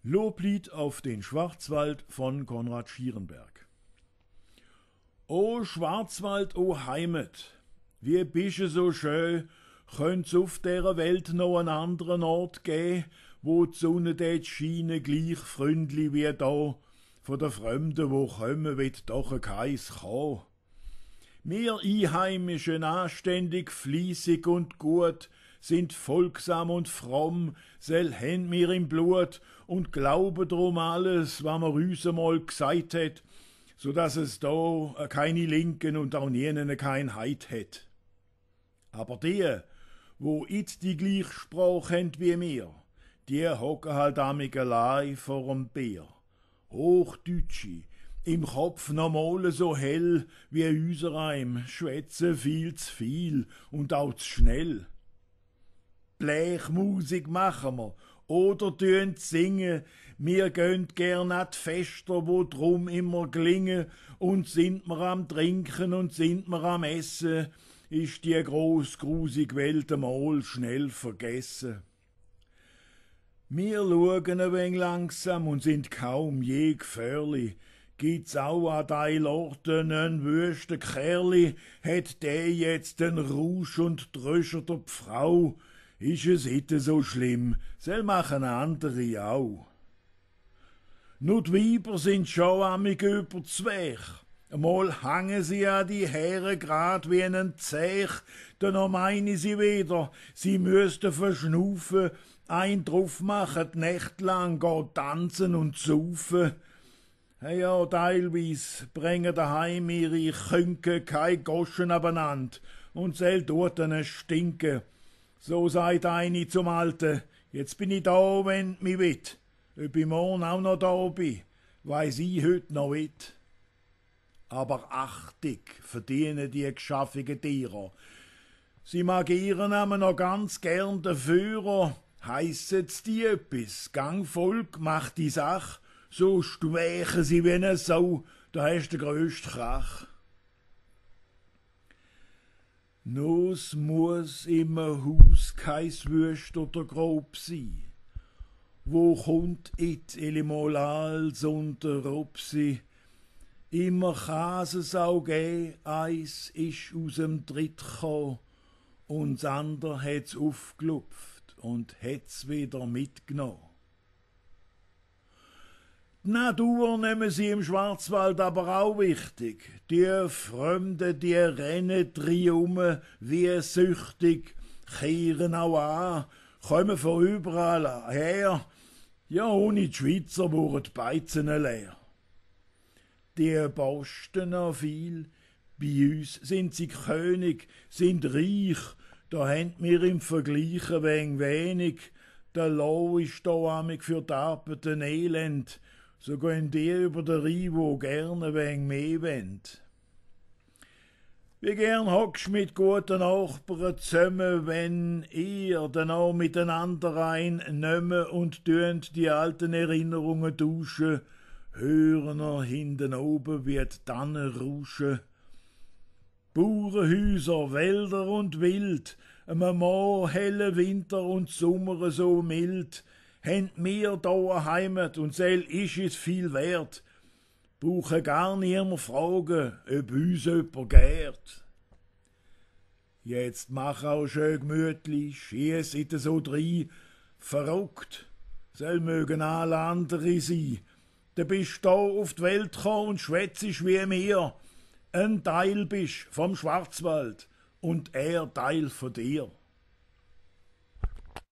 Loblied auf den Schwarzwald von Konrad Schierenberg. O Schwarzwald, o Heimat, wie bist so schön, könnt's auf der Welt noch einen anderen Ort gehen, wo die Sonne dort scheine gleich freundlich wie da, von der Fremden, wo kommen, wird doch keins kommen. Wir Einheimischen, anständig, fleissig und gut, sind folgsam und fromm, sel hen mir im Blut und glauben drum alles, was man uns einmal gesagt hat, so dass es da keine Linken und auch nienen kein Heid hat. Aber die, wo it die gleich Sprache haben wie mir, die hocken halt amig allein vorm Bär. Hochdeutsche, im Kopf normal so hell wie unsereim, schwätze viel zu viel und auch zu schnell. Blechmusik machen wir oder tun singen, mir gönnt gern an die Fester, wo drum immer glingen, und sind wir am Trinken und sind wir am Essen, ist die gross grusig Welt einmal schnell vergessen. Wir schauen ein wenig langsam und sind kaum je gefährlich. Gibt's auch an deil Orten einen wüsten Kerli, hat der jetzt den Rausch und tröschert die Frau, ist es heute so schlimm, soll machen andere auch. Nur die Weiber sind schon amig über Zweig. Einmal hangen sie an die Heere grad wie einen Zech, dann meinen sie wieder, sie müssten verschnaufen, ein drauf machen, die Nächte lang, gehen tanzen und saufen. Ja, teilweise bringen daheim ihre Künke kein Goschen abeinander und sel tut ihnen stinken. So sagt eine zum Alten, jetzt bin ich da, wenn mi wit. Ob ich morgen auch noch da bin, weiss ich heut noch wit. Aber Achtung verdienen die geschaffigen Tiere. Sie magieren aber noch ganz gern den Führer. Heisset's die öppis, gang Volk, mach die Sach, so schwächen sie wie eine Sau, da hast du den grössten Krach. Nos muss im Haus keins Wüst oder grob sein. Wo kommt it Elimolals und der Ropsi? Immer Käsesau geh, eins isch aus'm Tritt gekommen, und das ander hat's aufgelupft und hat's wieder mitgenommen. Die Natur nehmen sie im Schwarzwald aber auch wichtig. Die Fremden, die rennen drin wie süchtig, kehren auch an, kommen von überall her. Ja, ohne die Schweizer wurden die Beizen leer. Die Posten noch viel, bei uns sind sie König, sind reich, da haben wir im Vergleich ein wenig. Der Lohn ist da amig für die Arbeit ein Elend, so gehen die über den Rhein, wo gerne ein wenig mehr wollen. Wie gern hockst mit guten Nachbarn zusammen, wenn ihr dann auch miteinander einnimmt und tönt die alten Erinnerungen tauschen, hören er hinten oben wie die Tannen rauschen. Bauernhäuser, Wälder und Wild, am hellen Winter und Sommer so mild, haben wir da eine Heimat und sel ist es viel wert. Brauchen gar niemand fragen, ob uns jemand gärt. Jetzt mach auch schön gemütlich, schiess it so drein, verrückt, soll mögen alle andere sein. Du bist da auf die Welt gekommen und schwätzisch wie mir. Ein Teil bist vom Schwarzwald und er Teil von dir.